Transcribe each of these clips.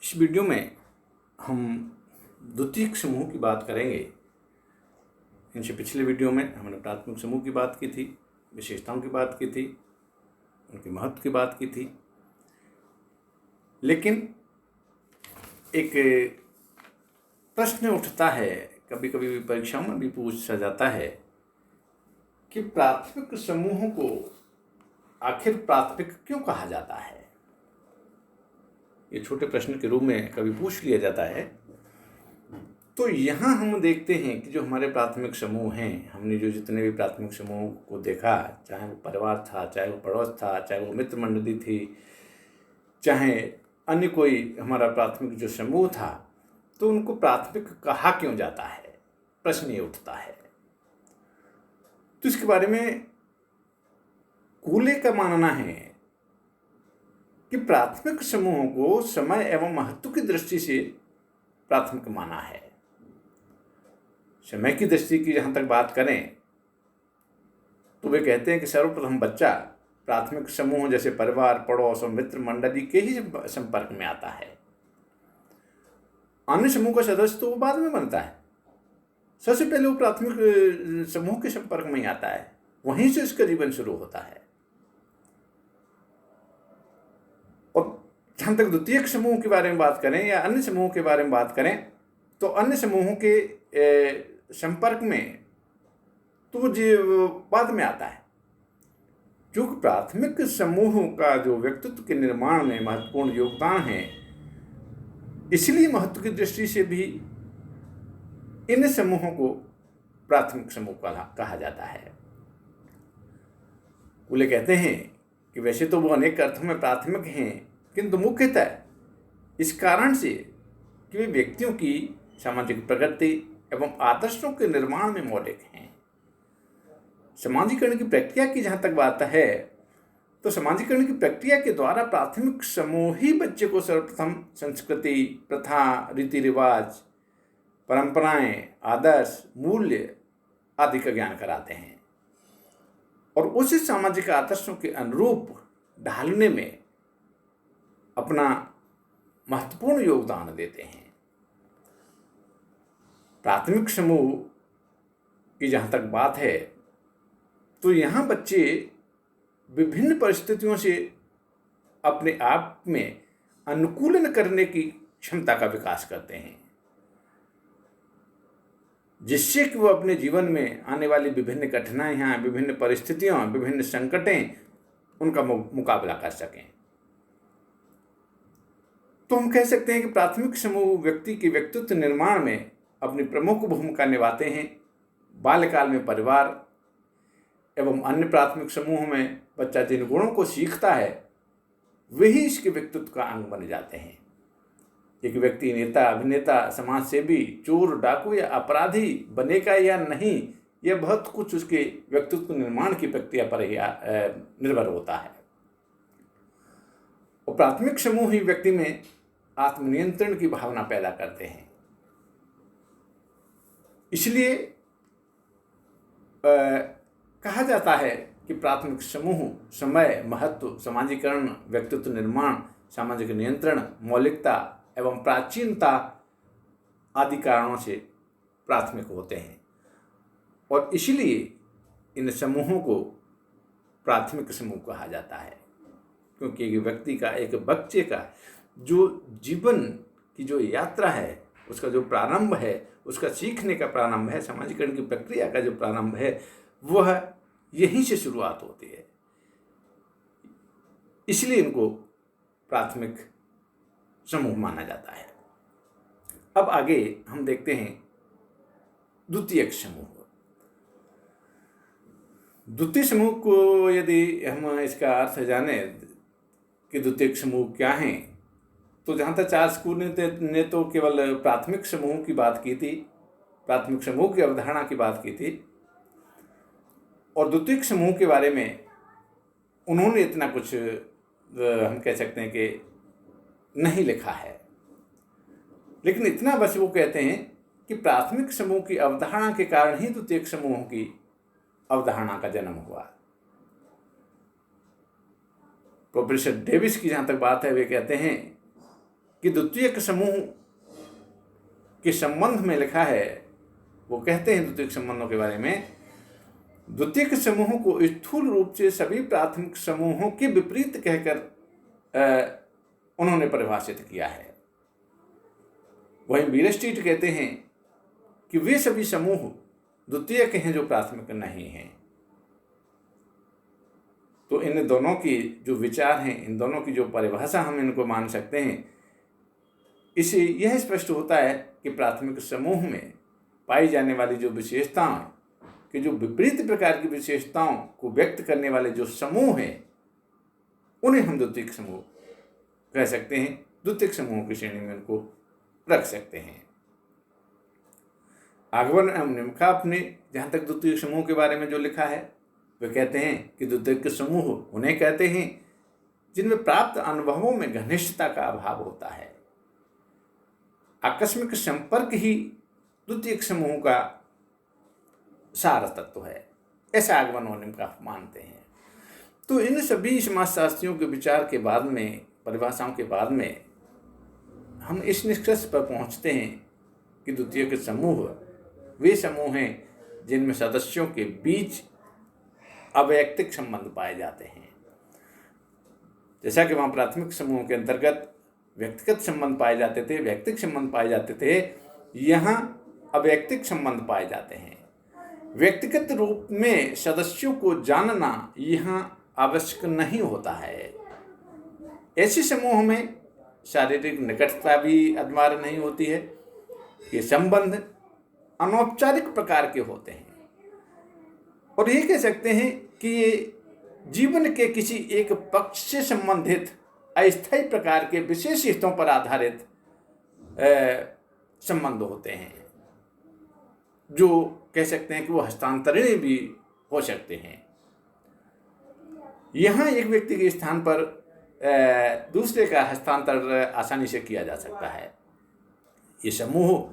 इस वीडियो में हम द्वितीयक समूह की बात करेंगे। इनसे पिछले वीडियो में हमने प्राथमिक समूह की बात की थी, विशेषताओं की बात की थी, उनके महत्व की बात की थी। लेकिन एक प्रश्न उठता है, कभी कभी परीक्षाओं में भी पूछा जाता है कि प्राथमिक समूहों को आखिर प्राथमिक क्यों कहा जाता है। ये छोटे प्रश्न के रूप में कभी पूछ लिया जाता है। तो यहाँ हम देखते हैं कि जो हमारे प्राथमिक समूह हैं, हमने जो जितने भी प्राथमिक समूह को देखा, चाहे वो परिवार था, चाहे वो पड़ोस था, चाहे वो मित्र मंडली थी, चाहे अन्य कोई हमारा प्राथमिक जो समूह था, तो उनको प्राथमिक कहा क्यों जाता है, प्रश्न ये उठता है। तो इसके बारे में कूले का मानना है कि प्राथमिक समूहों को समय एवं महत्व की दृष्टि से प्राथमिक माना है। समय की दृष्टि की जहाँ तक बात करें तो वे कहते हैं कि सर्वप्रथम बच्चा प्राथमिक समूह जैसे परिवार, पड़ोस और मित्र मंडली के ही संपर्क में आता है। अन्य समूह का सदस्य तो वो बाद में बनता है, सबसे पहले वो प्राथमिक समूह के संपर्क में ही आता है, वहीं से उसका जीवन शुरू होता है। और जहाँ तक द्वितीयक समूह के बारे में बात करें या अन्य समूह के बारे में बात करें तो अन्य समूहों के संपर्क में तो वो बाद में आता है, क्योंकि प्राथमिक समूह का जो व्यक्तित्व के निर्माण में महत्वपूर्ण योगदान है, इसलिए महत्व की दृष्टि से भी इन समूहों को प्राथमिक समूह कहा जाता है। कूले कहते हैं कि वैसे तो वो अनेक अर्थों में प्राथमिक हैं, किंतु मुख्यतः इस कारण से कि वे व्यक्तियों की सामाजिक प्रगति एवं आदर्शों के निर्माण में मौलिक हैं। समाजीकरण की प्रक्रिया की जहाँ तक बात है तो समाजीकरण की प्रक्रिया के द्वारा प्राथमिक समूह ही बच्चे को सर्वप्रथम संस्कृति, प्रथा, रीति रिवाज, परंपराएं, आदर्श, मूल्य आदि का ज्ञान कराते हैं और उसी सामाजिक आदर्शों के अनुरूप ढालने में अपना महत्वपूर्ण योगदान देते हैं। प्राथमिक समूह की जहाँ तक बात है तो यहाँ बच्चे विभिन्न परिस्थितियों से अपने आप में अनुकूलन करने की क्षमता का विकास करते हैं, जिससे कि वो अपने जीवन में आने वाली विभिन्न कठिनाइयाँ, विभिन्न परिस्थितियों, विभिन्न संकटें, उनका मुकाबला कर सकें। तो हम कह सकते हैं कि प्राथमिक समूह व्यक्ति के व्यक्तित्व निर्माण में अपनी प्रमुख भूमिका निभाते हैं। बाल्यकाल में परिवार एवं अन्य प्राथमिक समूह में बच्चा जिन गुणों को सीखता है वही इसके व्यक्तित्व का अंग बन जाते हैं। एक व्यक्ति नेता, अभिनेता, समाजसेवी, चोर, डाकू या अपराधी बनेगा या नहीं, यह बहुत कुछ उसके व्यक्तित्व निर्माण की प्रक्रिया पर ही निर्भर होता है। और प्राथमिक समूह ही व्यक्ति में आत्मनियंत्रण की भावना पैदा करते हैं। इसलिए कहा जाता है कि प्राथमिक समूह समय, महत्व, समाजीकरण, व्यक्तित्व निर्माण, सामाजिक नियंत्रण, मौलिकता एवं प्राचीनता आदि कारणों से प्राथमिक होते हैं और इसलिए इन समूहों को प्राथमिक समूह कहा जाता है, क्योंकि एक व्यक्ति का, एक बच्चे का जो जीवन की जो यात्रा है, उसका जो प्रारंभ है, उसका सीखने का प्रारंभ है, समाजीकरण की प्रक्रिया का जो प्रारंभ है, वह यहीं से शुरुआत होती है। इसलिए इनको प्राथमिक समूह माना जाता है। अब आगे हम देखते हैं द्वितीयक समूह। द्वितीय समूह को यदि हम इसका अर्थ जाने कि द्वितीयक समूह क्या हैं, तो जहाँ तक चार्ल्स कूले ने तो केवल प्राथमिक समूह की बात की थी, प्राथमिक समूह की अवधारणा की बात की थी, और द्वितीयक समूह के बारे में उन्होंने इतना कुछ हम कह सकते हैं कि नहीं लिखा है। लेकिन इतना बस वो कहते हैं कि प्राथमिक समूह की अवधारणा के कारण ही द्वितीयक समूह की अवधारणा का जन्म हुआ। प्रोफेसर डेविस की जहाँ तक बात है, वे कहते हैं कि द्वितीयक समूह के संबंध में लिखा है, वो कहते हैं द्वितीयक संबंधों के बारे में, द्वितीयक समूहों को स्थूल रूप से सभी प्राथमिक समूहों के विपरीत कहकर उन्होंने परिभाषित किया है। वहीं वीरस्ट्रीट कहते हैं कि वे सभी समूह द्वितीयक हैं जो प्राथमिक नहीं हैं। तो इन दोनों की जो विचार हैं, इन दोनों की जो परिभाषा हम इनको मान सकते हैं, इससे यह स्पष्ट होता है कि प्राथमिक समूह में पाई जाने वाली जो विशेषताएं कि जो विपरीत प्रकार की विशेषताओं को व्यक्त करने वाले जो समूह हैं, उन्हें हम द्वितीयक समूह कह सकते हैं। द्वितीयक समूह की श्रेणी में उनको रख सकते हैं। आगमन एवं निम्नकाप ने जहाँ तक द्वितीयक समूह के बारे में जो लिखा है, वे कहते हैं कि द्वितीयक समूह उन्हें कहते हैं जिनमें प्राप्त अनुभवों में घनिष्ठता का अभाव होता है। आकस्मिक संपर्क ही द्वितीयक समूह का सार तत्व है, ऐसा आगमन और निम्नकाप मानते हैं। तो इन सभी समाजशास्त्रियों के विचार के बाद में, परिभाषाओं के बाद में, हम इस निष्कर्ष पर पहुंचते हैं कि द्वितीयक समूह वे समूह हैं जिनमें सदस्यों के बीच अवैयक्तिक संबंध पाए जाते हैं। जैसा कि वहाँ प्राथमिक समूह के अंतर्गत व्यक्तिगत संबंध पाए जाते थे, वैयक्तिक संबंध पाए जाते थे, यहाँ अवैयक्तिक संबंध पाए जाते हैं। व्यक्तिगत रूप में सदस्यों को जानना यहाँ आवश्यक नहीं होता है। ऐसे समूह में शारीरिक निकटता भी अनिवार्य नहीं होती है। ये संबंध अनौपचारिक प्रकार के होते हैं और ये कह सकते हैं कि ये जीवन के किसी एक पक्ष से संबंधित अस्थायी प्रकार के विशेष हितों पर आधारित संबंध होते हैं, जो कह सकते हैं कि वो हस्तांतरणीय भी हो सकते हैं। यहाँ एक व्यक्ति के स्थान पर दूसरे का हस्तांतर आसानी से किया जा सकता है। ये समूह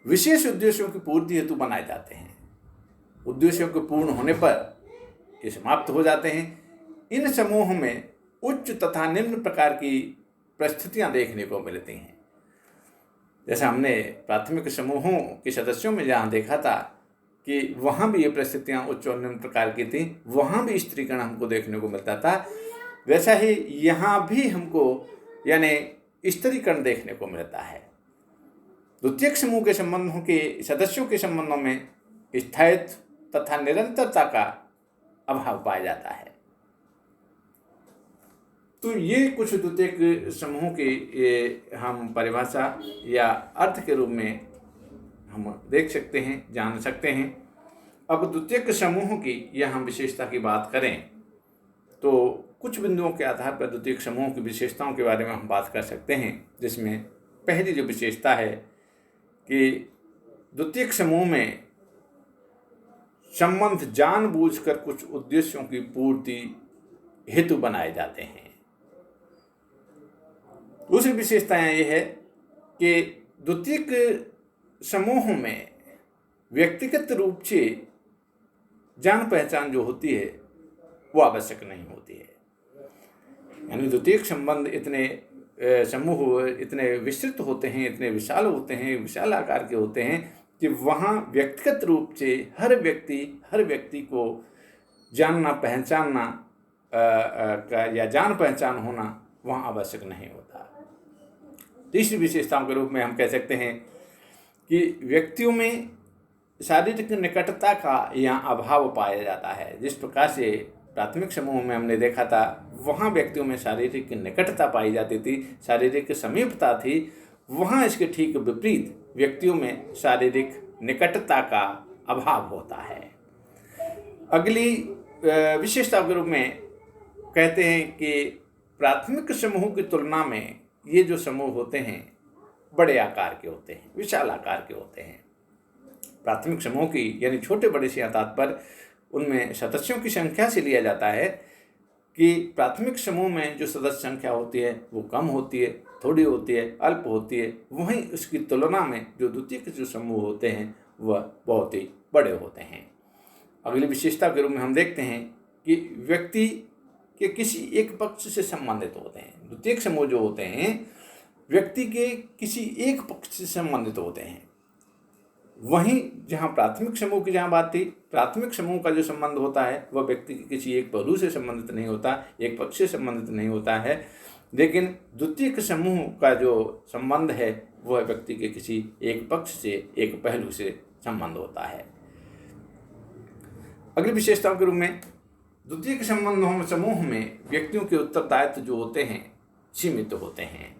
विशेष उद्देश्यों की पूर्ति हेतु बनाए जाते हैं। उद्देश्यों के पूर्ण होने पर ये समाप्त हो जाते हैं। इन समूह में उच्च तथा निम्न प्रकार की परिस्थितियां देखने को मिलती हैं। जैसा हमने प्राथमिक समूहों के सदस्यों में जहाँ देखा था कि वहाँ भी ये परिस्थितियाँ उच्च और निम्न प्रकार की थी, वहाँ भी स्त्रीकरण हमको देखने को मिलता था, वैसा ही यहाँ भी हमको यानी स्त्रीकरण देखने को मिलता है। द्वितीयक समूह के संबंधों के सदस्यों के संबंधों में स्थायित्व तथा निरंतरता का अभाव पाया जाता है। तो ये कुछ द्वितीयक समूहों की हम परिभाषा या अर्थ के रूप में हम देख सकते हैं, जान सकते हैं। अब द्वितीयक समूहों की या हम विशेषता की बात करें तो कुछ बिंदुओं के आधार पर द्वितीयक समूहों की विशेषताओं के बारे में हम बात कर सकते हैं, जिसमें पहली जो विशेषता है कि द्वितीयक समूह में संबंध जानबूझकर कुछ उद्देश्यों की पूर्ति हेतु बनाए जाते हैं। दूसरी विशेषता ये है कि द्वितीयक समूह में व्यक्तिगत रूप से जान पहचान जो होती है वो आवश्यक नहीं होती है। यानी द्वितीयक संबंध इतने समूह इतने विस्तृत होते हैं, इतने विशाल होते हैं, विशाल आकार के होते हैं कि वहाँ व्यक्तिगत रूप से हर व्यक्ति को जानना पहचानना या जान पहचान होना वहाँ आवश्यक नहीं होता। तीसरी विशेषताओं के रूप में हम कह सकते हैं कि व्यक्तियों में शारीरिक निकटता का यहाँ अभाव पाया जाता है। जिस प्रकार से प्राथमिक समूह में हमने देखा था, वहाँ व्यक्तियों में शारीरिक निकटता पाई जाती थी, शारीरिक समीपता थी, वहाँ इसके ठीक विपरीत व्यक्तियों में शारीरिक निकटता का अभाव होता है। अगली विशेषता के रूप में कहते हैं कि प्राथमिक समूह की तुलना में ये जो समूह होते हैं बड़े आकार के होते हैं, विशाल आकार के होते हैं। प्राथमिक समूह की यानी छोटे बड़े से तात्पर्य उनमें सदस्यों की संख्या से लिया जाता है कि प्राथमिक समूह में जो सदस्य संख्या होती है वो कम होती है, थोड़ी होती है, अल्प होती है। वहीं उसकी तुलना में जो द्वितीयक जो समूह होते हैं वह बहुत ही बड़े होते हैं। अगली विशेषता के रूप में हम देखते हैं कि व्यक्ति के किसी एक पक्ष से संबंधित होते हैं। द्वितीयक समूह जो होते हैं व्यक्ति के किसी एक पक्ष से संबंधित होते हैं। वहीं जहाँ प्राथमिक समूह की जहाँ बात थी, प्राथमिक समूह का जो संबंध होता है वह व्यक्ति के किसी एक पहलू से संबंधित नहीं होता, एक पक्ष से संबंधित नहीं होता है, लेकिन द्वितीयक समूह का जो संबंध है वह व्यक्ति के किसी एक पक्ष से, एक पहलू से संबंध होता है। अगली विशेषताओं के रूप में द्वितीयक संबंधों समूह में व्यक्तियों के उत्तरदायित्व जो होते हैं सीमित होते हैं।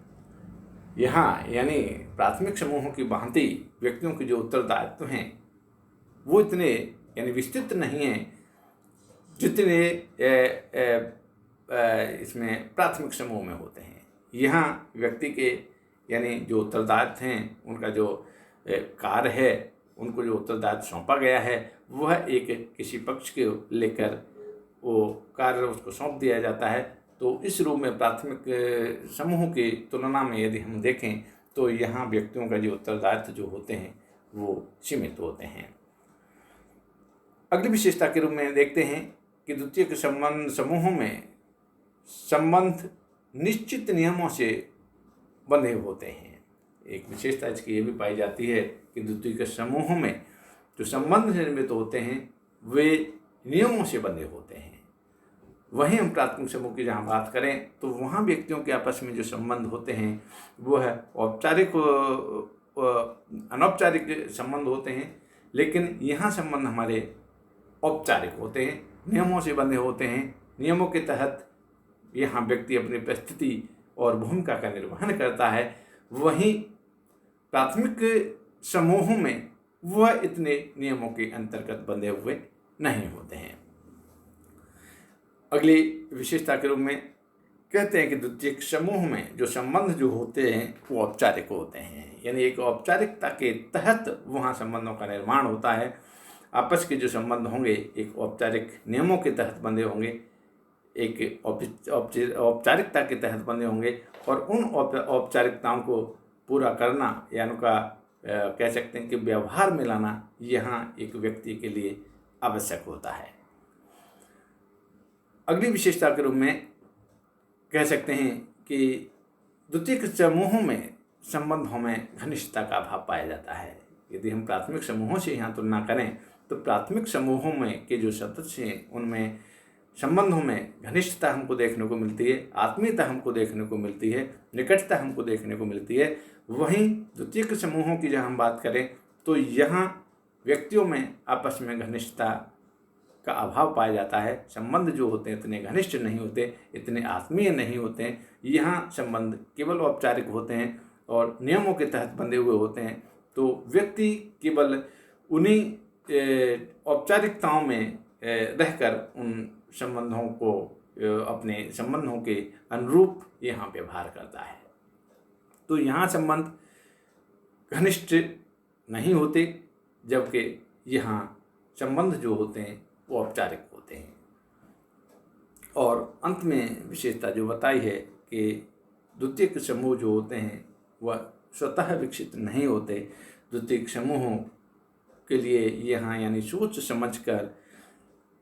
यहाँ यानी प्राथमिक समूहों की भांति व्यक्तियों के जो उत्तरदायित्व हैं वो इतने यानी विस्तृत नहीं हैं जितने इसमें प्राथमिक समूह में होते हैं। यहाँ व्यक्ति के यानी जो उत्तरदायित्व हैं, उनका जो कार्य है, उनको जो उत्तरदायित्व सौंपा गया है वह एक किसी पक्ष के लेकर वो कार्य उसको सौंप दिया जाता है। तो इस रूप में प्राथमिक समूह की तुलना में यदि हम देखें तो यहाँ व्यक्तियों का जो उत्तरदायित्व जो होते हैं वो सीमित होते हैं। अगली विशेषता के रूप में देखते हैं कि द्वितीयक संबंध समूहों में संबंध निश्चित नियमों से बंधे होते हैं। एक विशेषता इसकी ये भी पाई जाती है कि द्वितीयक समूहों में जो संबंध निर्मित होते हैं वे नियमों से बंधे होते हैं। वहीं हम प्राथमिक समूह की जहाँ बात करें तो वहाँ व्यक्तियों के आपस में जो संबंध होते हैं वह औपचारिक अनौपचारिक संबंध होते हैं, लेकिन यहाँ संबंध हमारे औपचारिक होते हैं, नियमों से बंधे होते हैं। नियमों के तहत यहाँ व्यक्ति अपनी परिस्थिति और भूमिका का निर्वहन करता है। वहीं प्राथमिक समूहों में वह इतने नियमों के अंतर्गत बंधे हुए नहीं होते हैं। अगली विशेषता के रूप में कहते हैं कि द्वितीयक समूह में जो संबंध जो होते हैं वो औपचारिक होते हैं, यानी एक औपचारिकता के तहत वहाँ संबंधों का निर्माण होता है। आपस के जो संबंध होंगे एक औपचारिक नियमों के तहत बंधे होंगे, एक औपचारिकता के तहत बंधे होंगे, और उन औपचारिकताओं को पूरा करना या उनका कह सकते हैं कि व्यवहार में लाना यहाँ एक व्यक्ति के लिए आवश्यक होता है। अगली विशेषता के रूप में कह सकते हैं कि द्वितीयक समूहों में संबंधों में घनिष्ठता का अभाव पाया जाता है। यदि हम प्राथमिक समूहों से यहाँ तुलना करें तो प्राथमिक समूहों में के जो सदस्य हैं उनमें संबंधों में घनिष्ठता हमको देखने को मिलती है, आत्मीयता हमको देखने को मिलती है, निकटता हमको देखने को मिलती है। वहीं द्वितीयक समूहों की जहाँ हम बात करें तो यहाँ व्यक्तियों में आपस में घनिष्ठता का अभाव पाया जाता है। संबंध जो होते हैं इतने घनिष्ठ नहीं होते, इतने आत्मीय नहीं होते हैं। यहाँ संबंध केवल औपचारिक होते हैं और नियमों के तहत बंधे हुए होते हैं। तो व्यक्ति केवल उन्हीं औपचारिकताओं में रहकर उन संबंधों को अपने संबंधों के अनुरूप यहाँ व्यवहार करता है। तो यहाँ संबंध घनिष्ठ नहीं होते, जबकि यहाँ संबंध जो होते हैं वो औपचारिक होते हैं। और अंत में विशेषता जो बताई है कि द्वितीयक समूह जो होते हैं वह स्वतः विकसित नहीं होते। द्वितीयक समूहों के लिए यहाँ यानी सोच समझकर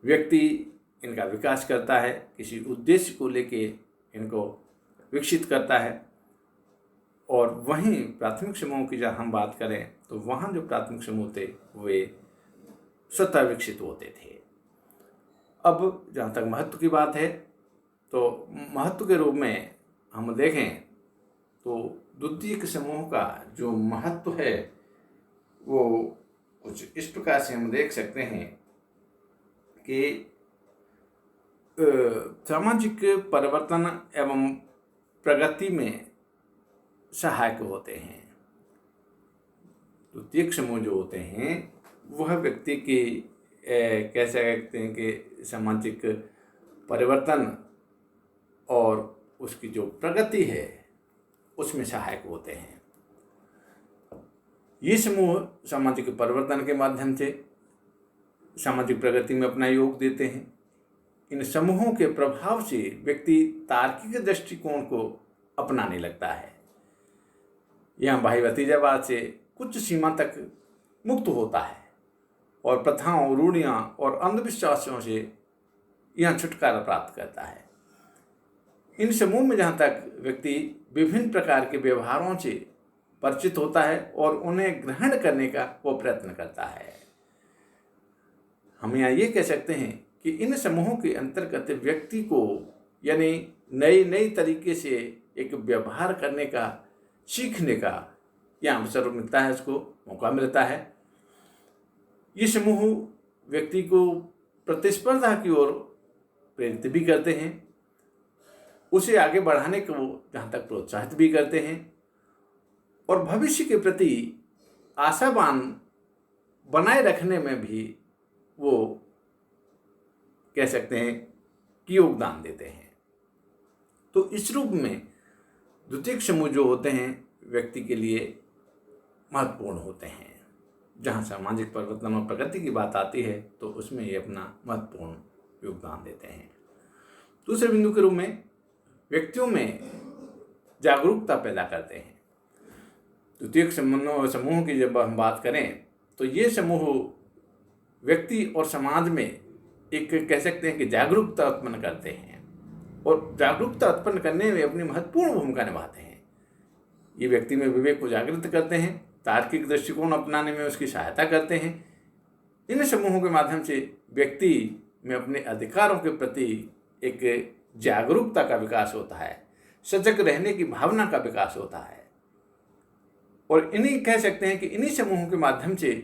व्यक्ति इनका विकास करता है, किसी उद्देश्य को लेके इनको विकसित करता है। और वहीं प्राथमिक समूह की जब हम बात करें तो वहाँ जो प्राथमिक समूह थे वे स्वतः विकसित होते थे। अब जहाँ तक महत्व की बात है तो महत्व के रूप में हम देखें तो द्वितीयक समूह का जो महत्व है वो कुछ इस प्रकार से हम देख सकते हैं कि सामाजिक परिवर्तन एवं प्रगति में सहायक होते हैं। द्वितीयक समूह जो होते हैं वह व्यक्ति की कह सकते हैं कि सामाजिक परिवर्तन और उसकी जो प्रगति है उसमें सहायक होते हैं। ये समूह सामाजिक परिवर्तन के माध्यम से सामाजिक प्रगति में अपना योग देते हैं। इन समूहों के प्रभाव से व्यक्ति तार्किक दृष्टिकोण को अपनाने लगता है। यहाँ भाई भतीजावाद से कुछ सीमा तक मुक्त होता है और प्रथाओं, रूढ़ियाँ और अंधविश्वासों से यहाँ छुटकारा प्राप्त करता है। इन समूह में जहाँ तक व्यक्ति विभिन्न प्रकार के व्यवहारों से परिचित होता है और उन्हें ग्रहण करने का वो प्रयत्न करता है। हम यहाँ ये कह सकते हैं कि इन समूहों के अंतर्गत व्यक्ति को यानी नई नई तरीके से एक व्यवहार करने का, सीखने का या अवसर मिलता है, उसको मौका मिलता है। ये समूह व्यक्ति को प्रतिस्पर्धा की ओर प्रेरित भी करते हैं, उसे आगे बढ़ाने को जहाँ तक प्रोत्साहित भी करते हैं और भविष्य के प्रति आशावान बनाए रखने में भी वो कह सकते हैं कि योगदान देते हैं। तो इस रूप में द्वितीयक समूह जो होते हैं व्यक्ति के लिए महत्वपूर्ण होते हैं। जहाँ सामाजिक परिवर्तन और प्रगति की बात आती है तो उसमें ये अपना महत्वपूर्ण योगदान देते हैं। दूसरे बिंदु के रूप में व्यक्तियों में जागरूकता पैदा करते हैं। द्वितीयक समूह की जब हम बात करें तो ये समूह व्यक्ति और समाज में एक कह सकते हैं कि जागरूकता उत्पन्न करते हैं और जागरूकता उत्पन्न करने में अपनी महत्वपूर्ण भूमिका निभाते हैं। ये व्यक्ति में विवेक को जागृत करते हैं, तार्किक दृष्टिकोण अपनाने में उसकी सहायता करते हैं। इन समूहों के माध्यम से व्यक्ति में अपने अधिकारों के प्रति एक जागरूकता का विकास होता है, सजग रहने की भावना का विकास होता है और इन्हीं कह सकते हैं कि इन्हीं समूहों के माध्यम से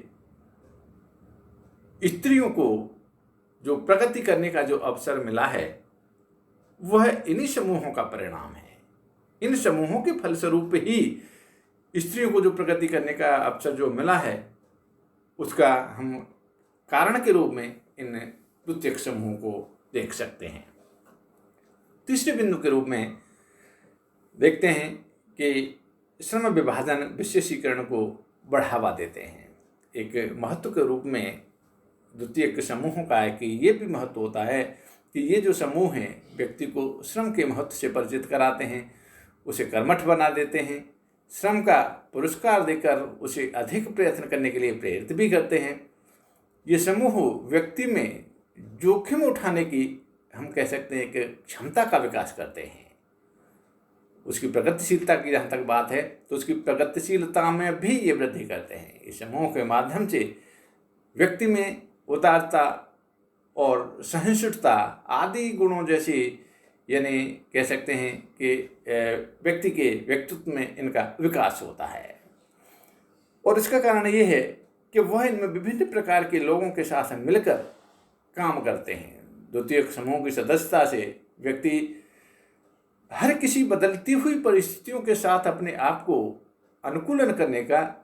स्त्रियों को जो प्रगति करने का जो अवसर मिला है वह इन्हीं समूहों का परिणाम है। इन समूहों के फलस्वरूप ही स्त्रियों को जो प्रगति करने का अवसर जो मिला है उसका हम कारण के रूप में इन द्वितीयक समूहों को देख सकते हैं। तीसरे बिंदु के रूप में देखते हैं कि श्रम विभाजन विशेषीकरण को बढ़ावा देते हैं। एक महत्व के रूप में द्वितीयक समूहों का है कि ये भी महत्व होता है कि ये जो समूह हैं व्यक्ति को श्रम के महत्व से परिचित कराते हैं, उसे कर्मठ बना देते हैं, श्रम का पुरस्कार देकर उसे अधिक प्रयत्न करने के लिए प्रेरित भी करते हैं। ये समूह व्यक्ति में जोखिम उठाने की हम कह सकते हैं कि क्षमता का विकास करते हैं। उसकी प्रगतिशीलता की जहाँ तक बात है तो उसकी प्रगतिशीलता में भी ये वृद्धि करते हैं। इस समूह के माध्यम से व्यक्ति में उदारता और सहिष्णुता आदि गुणों जैसी यानी कह सकते हैं कि व्यक्ति के व्यक्तित्व में इनका विकास होता है और इसका कारण ये है कि वह इनमें विभिन्न प्रकार के लोगों के साथ मिलकर काम करते हैं। द्वितीयक समूह की सदस्यता से व्यक्ति हर किसी बदलती हुई परिस्थितियों के साथ अपने आप को अनुकूलन करने का,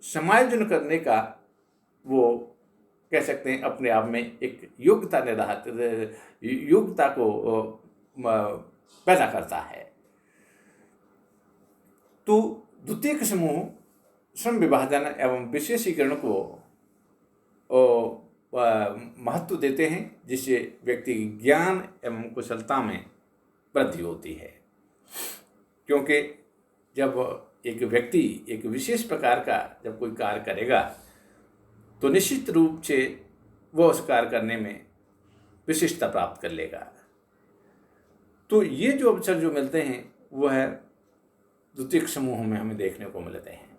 समायोजन करने का वो कह सकते हैं अपने आप में एक योग्यता को पैदा करता है। तो द्वितीयक समूह श्रम विभाजन एवं विशेषीकरण को महत्व देते हैं जिससे व्यक्ति की ज्ञान एवं कुशलता में वृद्धि होती है। क्योंकि जब एक व्यक्ति एक विशेष प्रकार का जब कोई कार्य करेगा तो निश्चित रूप से वह उस कार्य करने में विशिष्टता प्राप्त कर लेगा। तो ये जो अवसर जो मिलते हैं वह द्वितीयक समूहों में हमें देखने को मिलते हैं।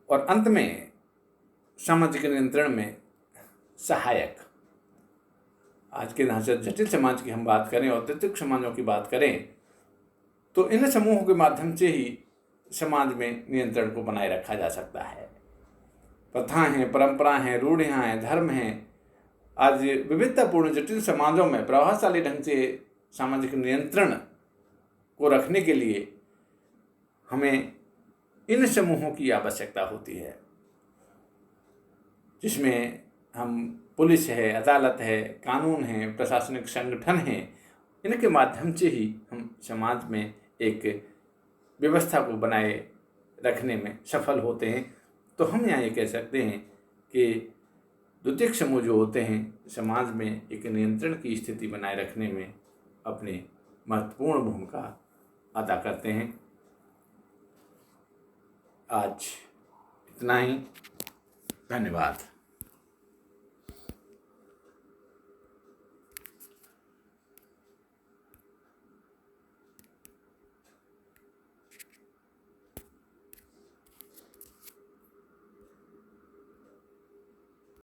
और अंत में सामाजिक नियंत्रण में सहायक, आज के ढांचे जटिल समाज की हम बात करें और द्वितीयक समाजों की बात करें तो इन समूहों के माध्यम से ही समाज में नियंत्रण को बनाए रखा जा सकता है। प्रथाएं हैं, परंपराएं हैं, रूढ़ियाँ हैं, धर्म हैं, आज विविधतापूर्ण जटिल समाजों में प्रभावशाली ढंग से सामाजिक नियंत्रण को रखने के लिए हमें इन समूहों की आवश्यकता होती है, जिसमें हम पुलिस है, अदालत है, कानून है, प्रशासनिक संगठन हैं, इनके माध्यम से ही हम समाज में एक व्यवस्था को बनाए रखने में सफल होते हैं। तो हम यहाँ ये कह सकते हैं कि द्वितीयक समूह जो होते हैं समाज में एक नियंत्रण की स्थिति बनाए रखने में अपनी महत्वपूर्ण भूमिका अदा करते हैं। आज इतना ही, धन्यवाद।